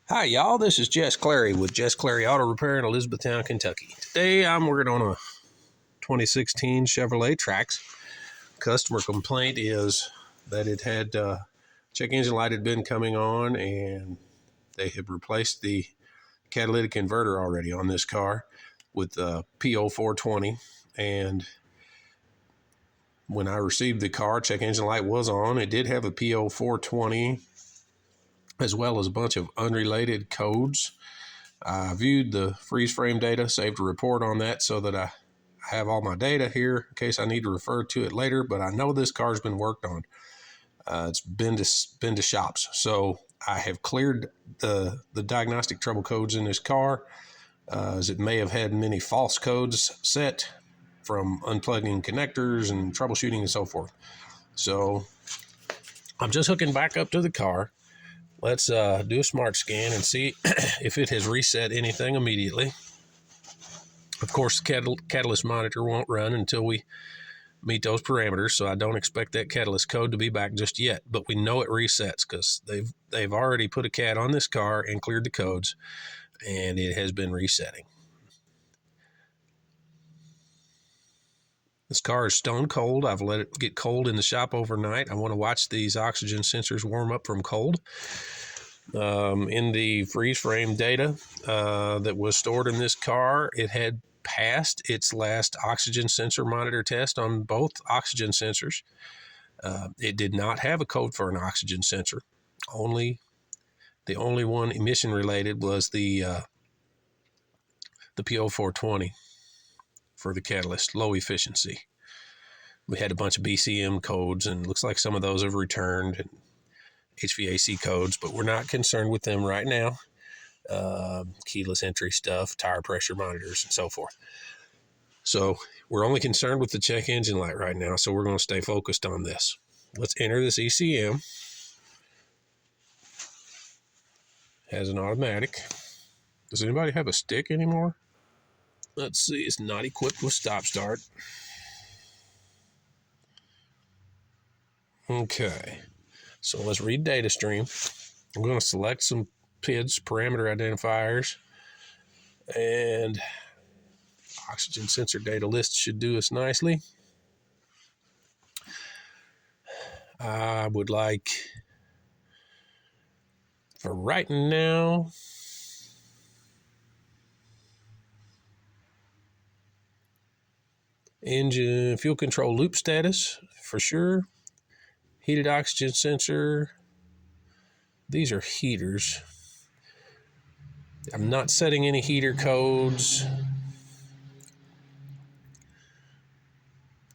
Hi, y'all. This is Jess Clary with Jess Clary Auto Repair in Elizabethtown, Kentucky. Today, I'm working on a 2016 Chevrolet Trax. Customer complaint is that it had check engine light had been coming on, and they had replaced the catalytic converter already on this car with p0420. And when I received the car, check engine light was on. It did have a p0420 as well as a bunch of unrelated codes. I viewed the freeze frame data, saved a report on that so that I have all my data here in case I need to refer to it later, but I know this car's been worked on. It's been to shops. So I have cleared the diagnostic trouble codes in this car, as it may have had many false codes set from unplugging connectors and troubleshooting and so forth. So I'm just hooking back up to the car. Let's do a smart scan and see if it has reset anything immediately. Of course, the catalyst monitor won't run until we meet those parameters, so I don't expect that catalyst code to be back just yet. But we know it resets because they've already put a CAT on this car and cleared the codes, and it has been resetting. This car is stone cold. I've let it get cold in the shop overnight. I want to watch these oxygen sensors warm up from cold. In the freeze frame data that was stored in this car, it had passed its last oxygen sensor monitor test on both oxygen sensors. It did not have a code for an oxygen sensor. The only one emission related was the p0420 for the catalyst, low efficiency. We had a bunch of BCM codes, and it looks like some of those have returned, and HVAC codes, but we're not concerned with them right now. Keyless entry stuff, tire pressure monitors, and so forth. So we're only concerned with the check engine light right now, so we're going to stay focused on this. Let's enter this ECM. Has an automatic. Does anybody have a stick anymore? Let's see, it's not equipped with stop start. Okay, so let's read data stream. I'm going to select some PIDs, parameter identifiers, and oxygen sensor data list should do us nicely. I would like, for right now, engine fuel control loop status for sure. Heated oxygen sensor. These are heaters. I'm not setting any heater codes.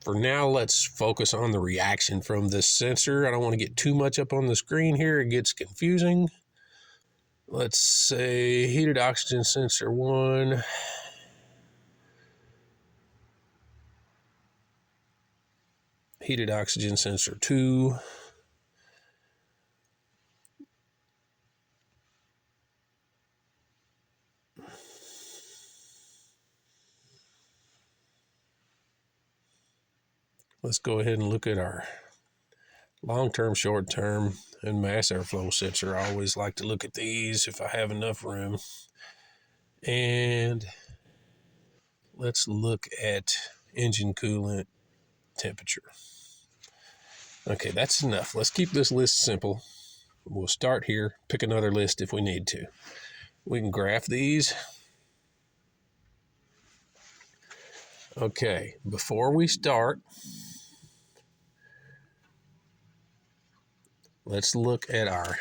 For now, let's focus on the reaction from this sensor. I don't want to get too much up on the screen here. It gets confusing. Let's say heated oxygen sensor 1. Heated oxygen sensor 2. Let's go ahead and look at our long-term, short-term, and mass airflow sensor. I always like to look at these if I have enough room. And let's look at engine coolant temperature. Okay, that's enough. Let's keep this list simple. We'll start here, pick another list if we need to. We can graph these. Okay, before we start, let's look at our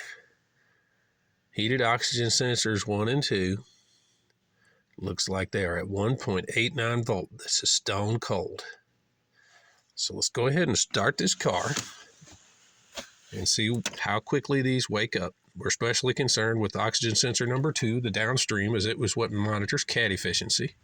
heated oxygen sensors 1 and 2. Looks like they are at 1.89 volt. This is stone cold. So let's go ahead and start this car and see how quickly these wake up. We're especially concerned with oxygen sensor number 2, the downstream, as it was what monitors CAT efficiency.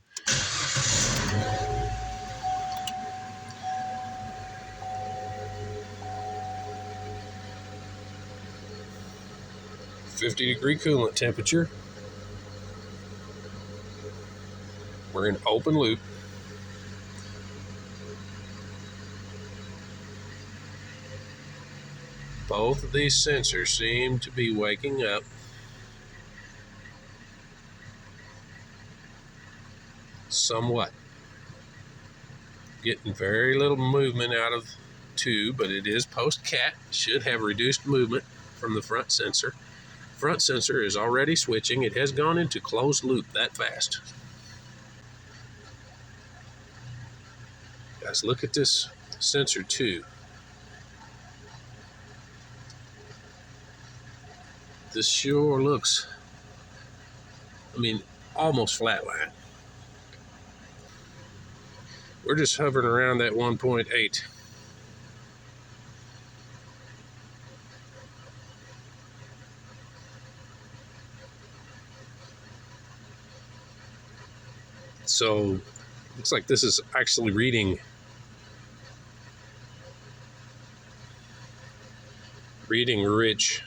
.50-degree coolant temperature. We're in open loop. Both of these sensors seem to be waking up. somewhat. Getting very little movement out of 2, but it is post-cat. Should have reduced movement from the front sensor. Front sensor is already switching. It has gone into closed loop that fast. Guys, look at this sensor 2. This sure looks, almost flatline. We're just hovering around that 1.8. So, looks like this is actually reading rich.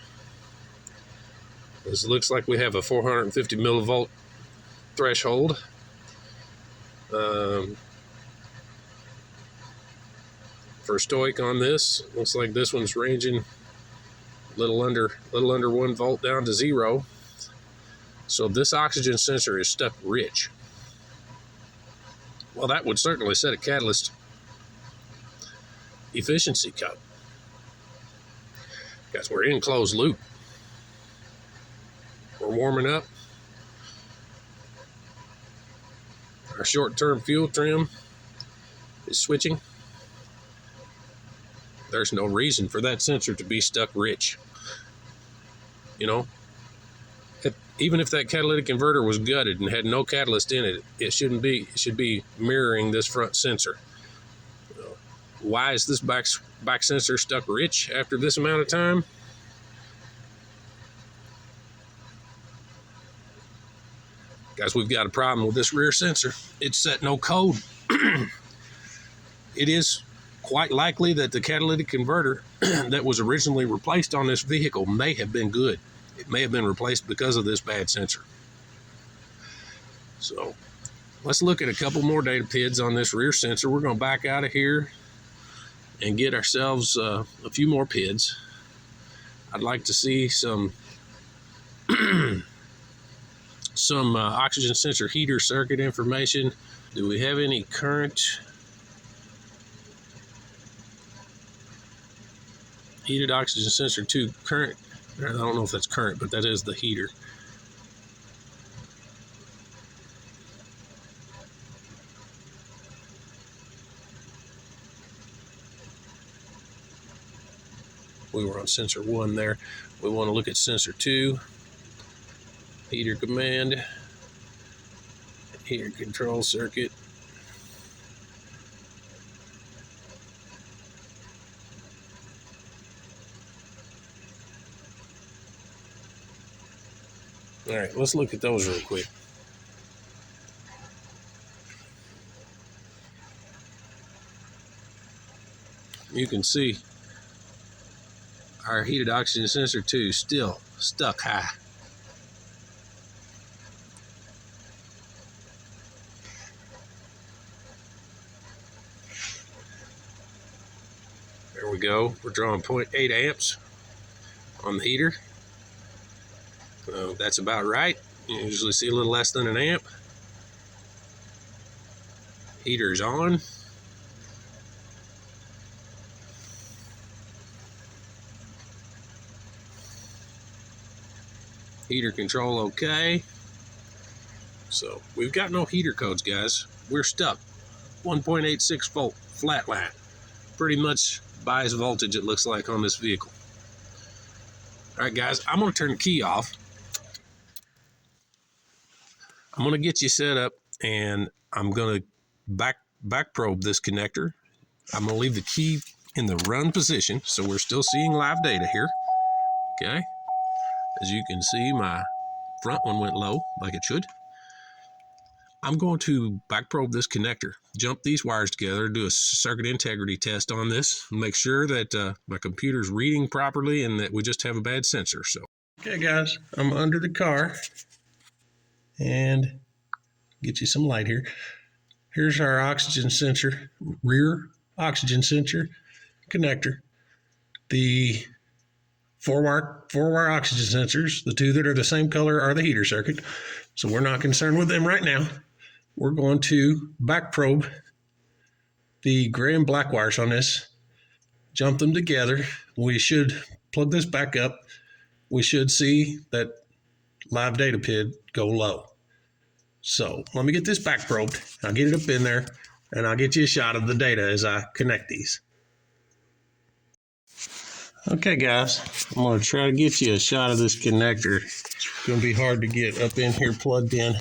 This looks like we have a 450 millivolt threshold. For stoic on this, looks like this one's ranging a little under 1 volt down to 0. So this oxygen sensor is stuck rich. Well, that would certainly set a catalyst efficiency cut. Guys, we're in closed loop. We're warming up. Our short-term fuel trim is switching. There's no reason for that sensor to be stuck rich. Even if that catalytic converter was gutted and had no catalyst in it, it shouldn't be. It should be mirroring this front sensor. Why is this back sensor stuck rich after this amount of time? Guys, we've got a problem with this rear sensor. It's set no code. It is quite likely that the catalytic converter that was originally replaced on this vehicle may have been good. It may have been replaced because of this bad sensor. So let's look at a couple more data PIDs on this rear sensor. We're going to back out of here and get ourselves a few more PIDs. I'd like to see some oxygen sensor heater circuit information. Do we have any current heated oxygen sensor 2 current? I don't know if that's current, but that is the heater. We were on sensor 1 there. We want to look at sensor 2. Heater command. Heater control circuit. All right, let's look at those real quick. You can see our heated oxygen sensor 2 still stuck high. There we go. We're drawing 0.8 amps on the heater. That's about right. You usually see a little less than an amp. Heater's on. Heater control okay. So we've got no heater codes, guys. We're stuck. 1.86 volt flatline. Pretty much bias voltage it looks like on this vehicle. All right, guys, I'm going to turn the key off. I'm going to get you set up, and I'm going to back probe this connector. I'm going to leave the key in the run position, so we're still seeing live data here. Okay. As you can see, my front one went low, like it should. I'm going to back probe this connector, jump these wires together, do a circuit integrity test on this, make sure that my computer's reading properly and that we just have a bad sensor. So, okay, guys, I'm under the car. And get you some light here. Here's our oxygen sensor, rear oxygen sensor connector. The four-wire oxygen sensors, the two that are the same color, are the heater circuit. So we're not concerned with them right now. we're going to back probe the gray and black wires on this, jump them together. We should plug this back up. We should see that live data PID go low. So let me get this back probed. I'll get it up in there and I'll get you a shot of the data as I connect these. Okay guys, I'm going to try to get you a shot of this connector. It's going to be hard to get up in here plugged in.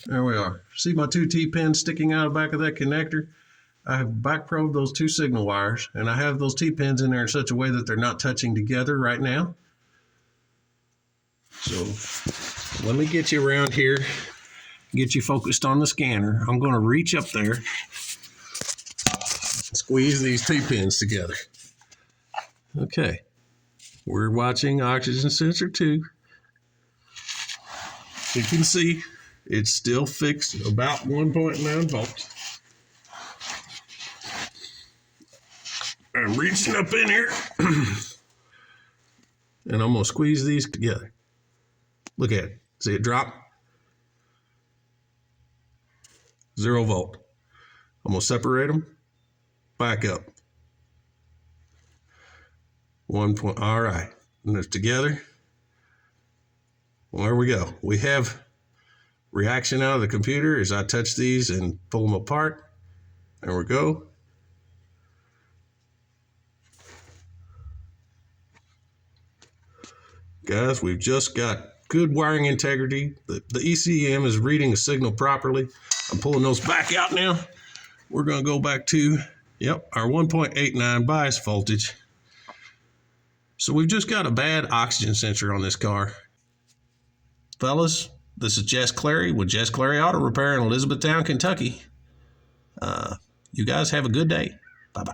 There we are. See my two T-pins sticking out of the back of that connector? I have back probed those two signal wires, and I have those T-pins in there in such a way that they're not touching together right now. So let me get you around here, get you focused on the scanner. I'm going to reach up there and squeeze these T-pins together. Okay, we're watching oxygen sensor 2. You can see it's still fixed about 1.9 volts. I'm reaching up in here and I'm going to squeeze these together. Look at it. See it drop? 0 volt. I'm going to separate them. Back up. 1 point. All right. And they're together. Well, there we go. We have reaction out of the computer as I touch these and pull them apart. There we go. Guys, we've just got good wiring integrity. The ECM is reading the signal properly. I'm pulling those back out now. We're going to go back to, our 1.89 bias voltage. So we've just got a bad oxygen sensor on this car. Fellas, this is Jess Clary with Jess Clary Auto Repair in Elizabethtown, Kentucky. You guys have a good day. Bye-bye.